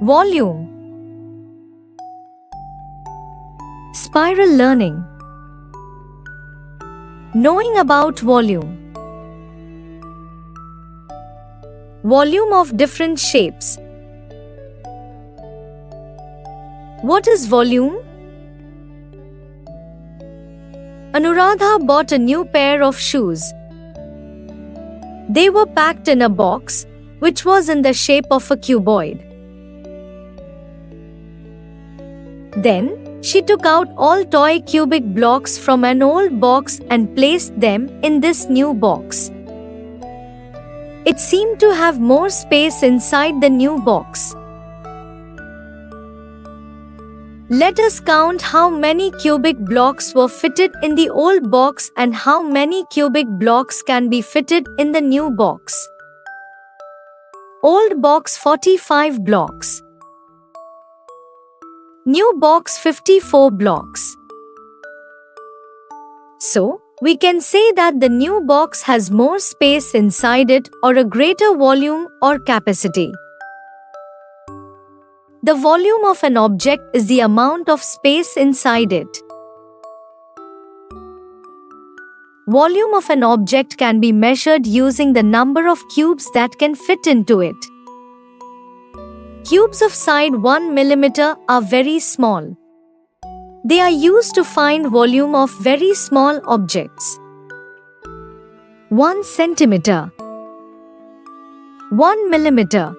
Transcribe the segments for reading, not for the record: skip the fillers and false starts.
Volume. Spiral learning. Knowing about volume. Volume of different shapes. What is volume? Anuradha bought a new pair of shoes. They were packed in a box, which was in the shape of a cuboid. Then, she took out all toy cubic blocks from an old box and placed them in this new box. It seemed to have more space inside the new box. Let us count how many cubic blocks were fitted in the old box and how many cubic blocks can be fitted in the new box. Old box 45 blocks. New box 54 blocks. So, we can say that the new box has more space inside it or a greater volume or capacity. The volume of an object is the amount of space inside it. Volume of an object can be measured using the number of cubes that can fit into it. Cubes of side 1 mm are very small. They are used to find volume of very small objects. 1 centimeter, 1 millimeter.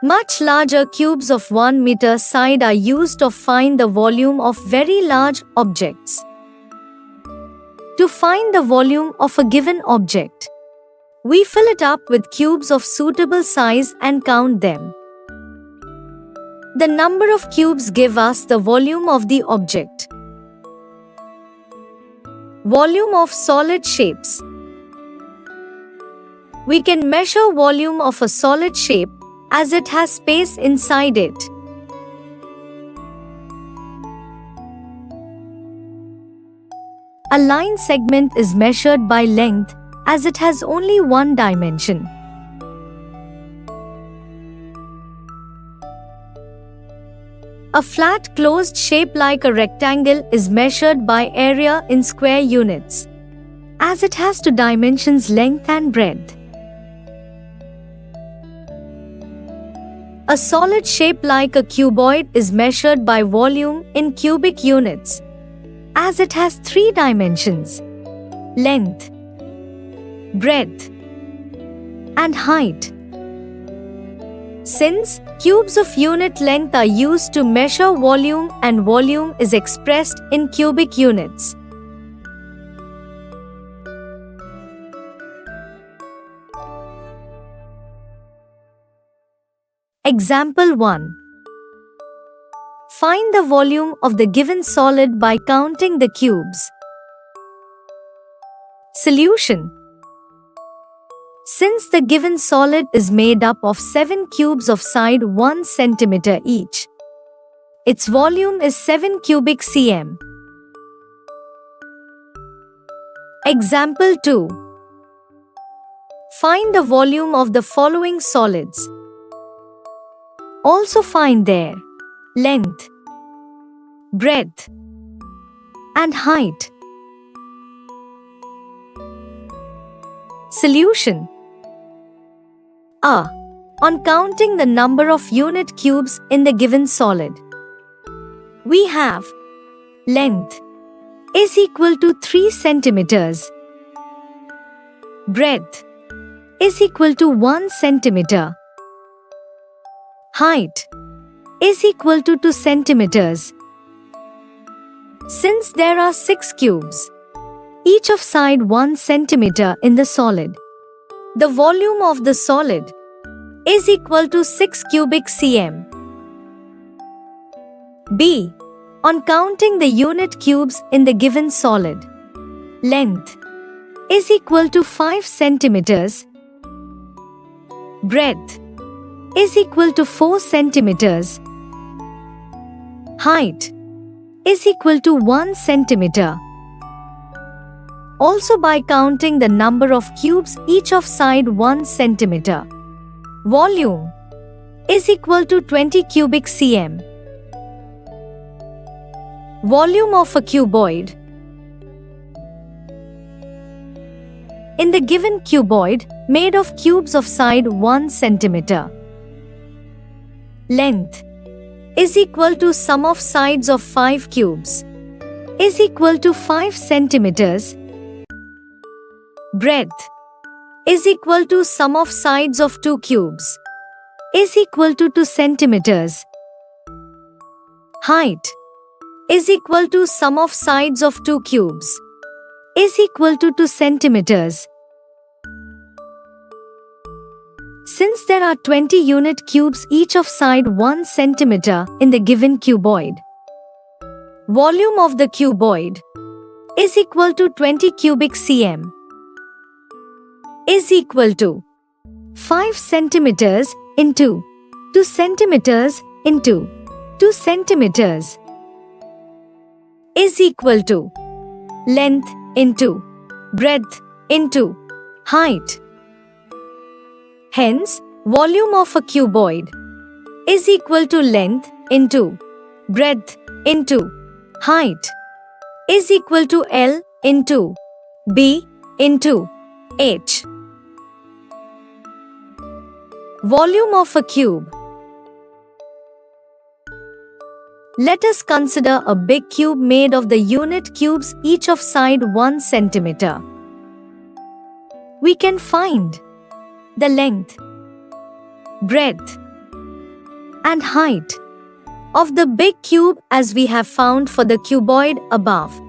Much larger cubes of 1 meter side are used to find the volume of very large objects. To find the volume of a given object, we fill it up with cubes of suitable size and count them. The number of cubes give us the volume of the object. Volume of solid shapes. We can measure volume of a solid shape as it has space inside it. A line segment is measured by length as it has only one dimension. A flat closed shape like a rectangle is measured by area in square units, as it has two dimensions, length and breadth. A solid shape like a cuboid is measured by volume in cubic units, as it has three dimensions: length, breadth, and height. Since cubes of unit length are used to measure volume and volume is expressed in cubic units. Example 1. Find the volume of the given solid by counting the cubes. Solution. Since the given solid is made up of 7 cubes of side 1 cm each, its volume is 7 cubic cm. Example 2. Find the volume of the following solids. Also find their length, breadth, and height. Solution. A. On counting the number of unit cubes in the given solid, we have length is equal to 3 centimeters, breadth is equal to 1 centimeter, height is equal to 2 centimeters. Since there are 6 cubes, each of side 1 centimeter in the solid, the volume of the solid is equal to 6 cubic cm. B. On counting the unit cubes in the given solid, length is equal to 5 centimeters, breadth is equal to 4 centimeters, height is equal to 1 centimeter. also by counting the number of cubes each of side 1 centimeter. Volume is equal to 20 cubic cm. Volume of a cuboid. In the given cuboid, made of cubes of side 1 centimeter, length is equal to sum of sides of 5 cubes is equal to 5 centimeters. Breadth is equal to sum of sides of 2 cubes is equal to 2 centimeters. Height is equal to sum of sides of 2 cubes is equal to 2 centimeters. Since there are 20 unit cubes each of side 1 centimeter in the given cuboid, volume of the cuboid is equal to 20 cubic cm is equal to 5 centimeters into 2 centimeters into 2 centimeters is equal to length into breadth into height. Hence, volume of a cuboid is equal to length into breadth into height is equal to L into B into H. Volume of a cube. Let us consider a big cube made of the unit cubes each of side 1 centimeter. We can find the length, breadth, and height of the big cube as we have found for the cuboid above.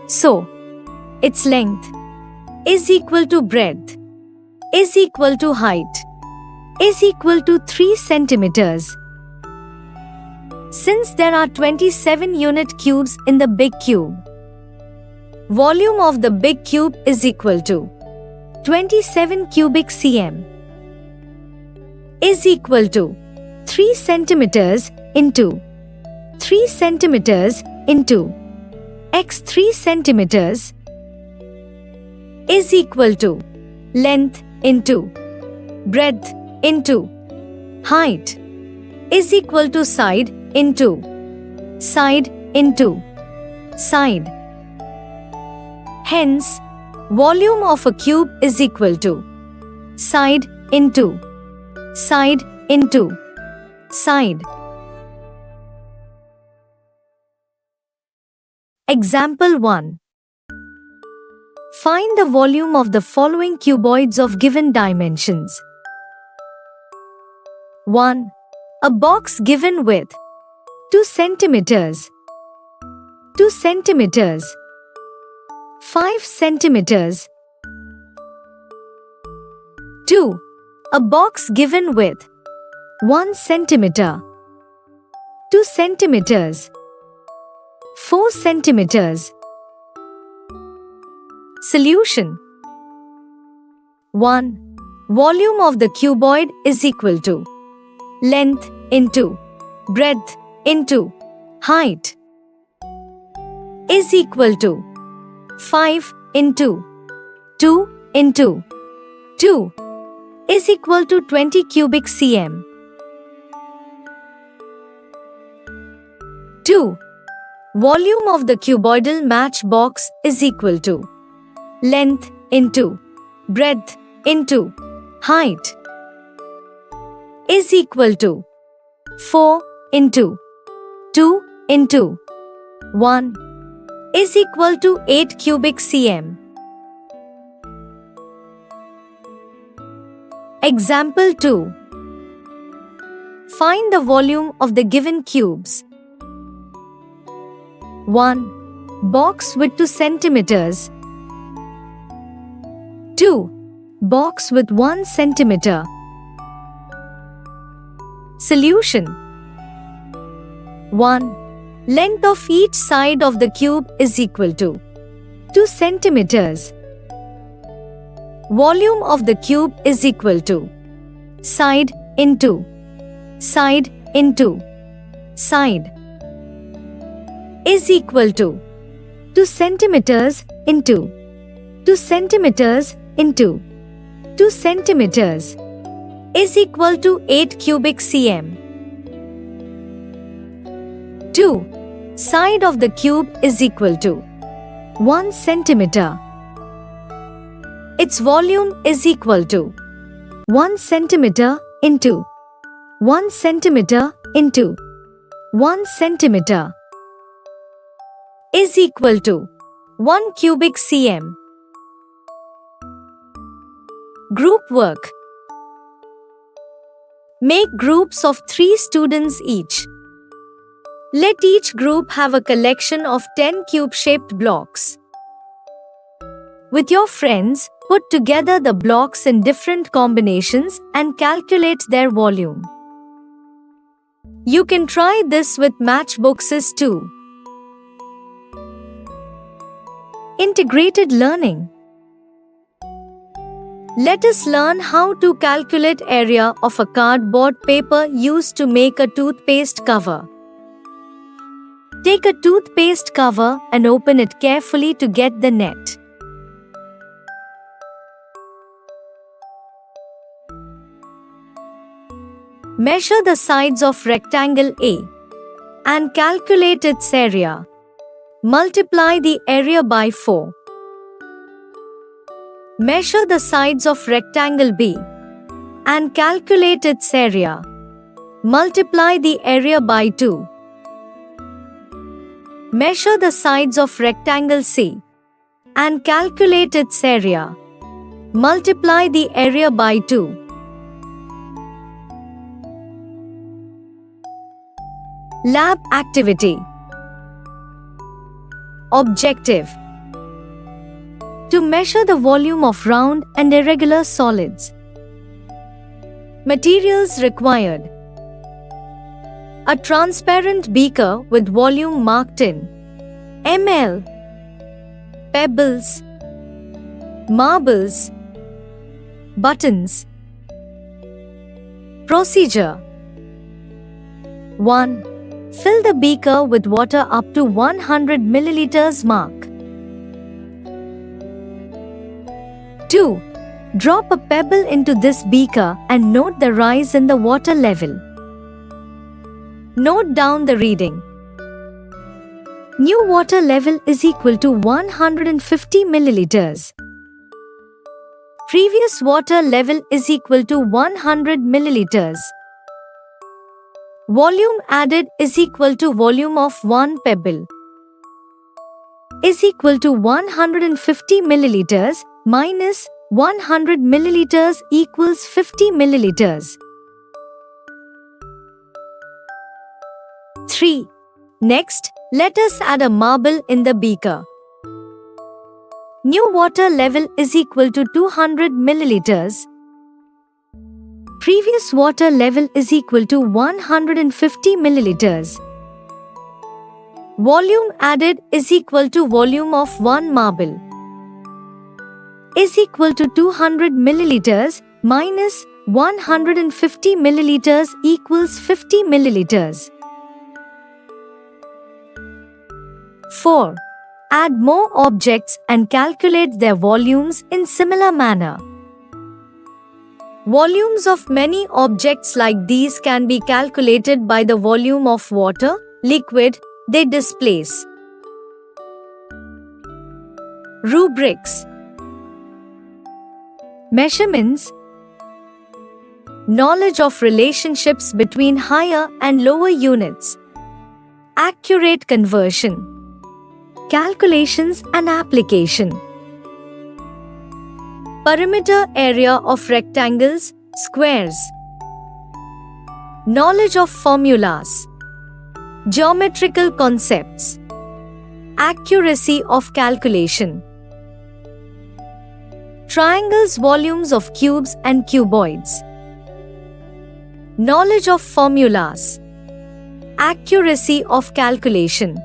So, its length is equal to breadth is equal to height is equal to 3 centimeters. Since there are 27 unit cubes in the big cube, volume of the big cube is equal to 27 cubic cm is equal to 3 centimeters into 3 centimeters into x 3 centimeters is equal to length into breadth into height is equal to side into side into side. Hence, volume of a cube is equal to side into side into side. Example 1. Find the volume of the following cuboids of given dimensions. 1. A box given with 2 centimeters, 2 centimeters, 5 centimeters. 2. A box given with 1 centimeter, 2 centimeters, 4 centimeters. Solution. 1. Volume of the cuboid is equal to length into breadth into height is equal to 5 into 2 into 2 is equal to 20 cubic cm. 2. Volume of the cuboidal matchbox is equal to length into breadth into height is equal to 4 into 2 into 1 is equal to 8 cubic cm. Example 2. Find the volume of the given cubes. 1. Box with 2 centimeters. 2. Box with 1 centimeter. Solution. 1. Length of each side of the cube is equal to 2 centimeters. Volume of the cube is equal to side into side into side is equal to 2 centimeters into 2 centimeters into 2 centimeters is equal to 8 cubic cm. 2. Side of the cube is equal to 1 centimeter. Its volume is equal to 1 centimeter into 1 centimeter into 1 centimeter is equal to 1 cubic cm. Group work. Make groups of 3 students each. Let each group have a collection of 10 cube-shaped blocks. With your friends, put together the blocks in different combinations and calculate their volume. You can try this with matchboxes too. Integrated learning. Let us learn how to calculate area of a cardboard paper used to make a toothpaste cover. Take a toothpaste cover and open it carefully to get the net. Measure the sides of rectangle A and calculate its area. Multiply the area by 4. Measure the sides of rectangle B and calculate its area. Multiply the area by 2. Measure the sides of rectangle C and calculate its area. Multiply the area by 2. Lab activity. Objective: to measure the volume of round and irregular solids. Materials required: a transparent beaker with volume marked in ml, pebbles, marbles, buttons. Procedure: 1. Fill the beaker with water up to 100 milliliters mark. 2. Drop a pebble into this beaker and note the rise in the water level. Note down the reading. New water level is equal to 150 milliliters. Previous water level is equal to 100 milliliters. Volume added is equal to volume of 1 pebble is equal to 150 milliliters minus 100 milliliters equals 50 milliliters. 3. Next, let us add a marble in the beaker. New water level is equal to 200 milliliters. Previous water level is equal to 150 milliliters. Volume added is equal to volume of 1 marble is equal to 200 milliliters minus 150 milliliters equals 50 milliliters. 4. Add more objects and calculate their volumes in similar manner. Volumes of many objects like these can be calculated by the volume of water, liquid, they displace. Rubrics: measurements, knowledge of relationships between higher and lower units, accurate conversion, calculations and application. Perimeter area of rectangles, squares. Knowledge of formulas. Geometrical concepts. Accuracy of calculation. Triangles, volumes of cubes and cuboids. Knowledge of formulas. Accuracy of calculation.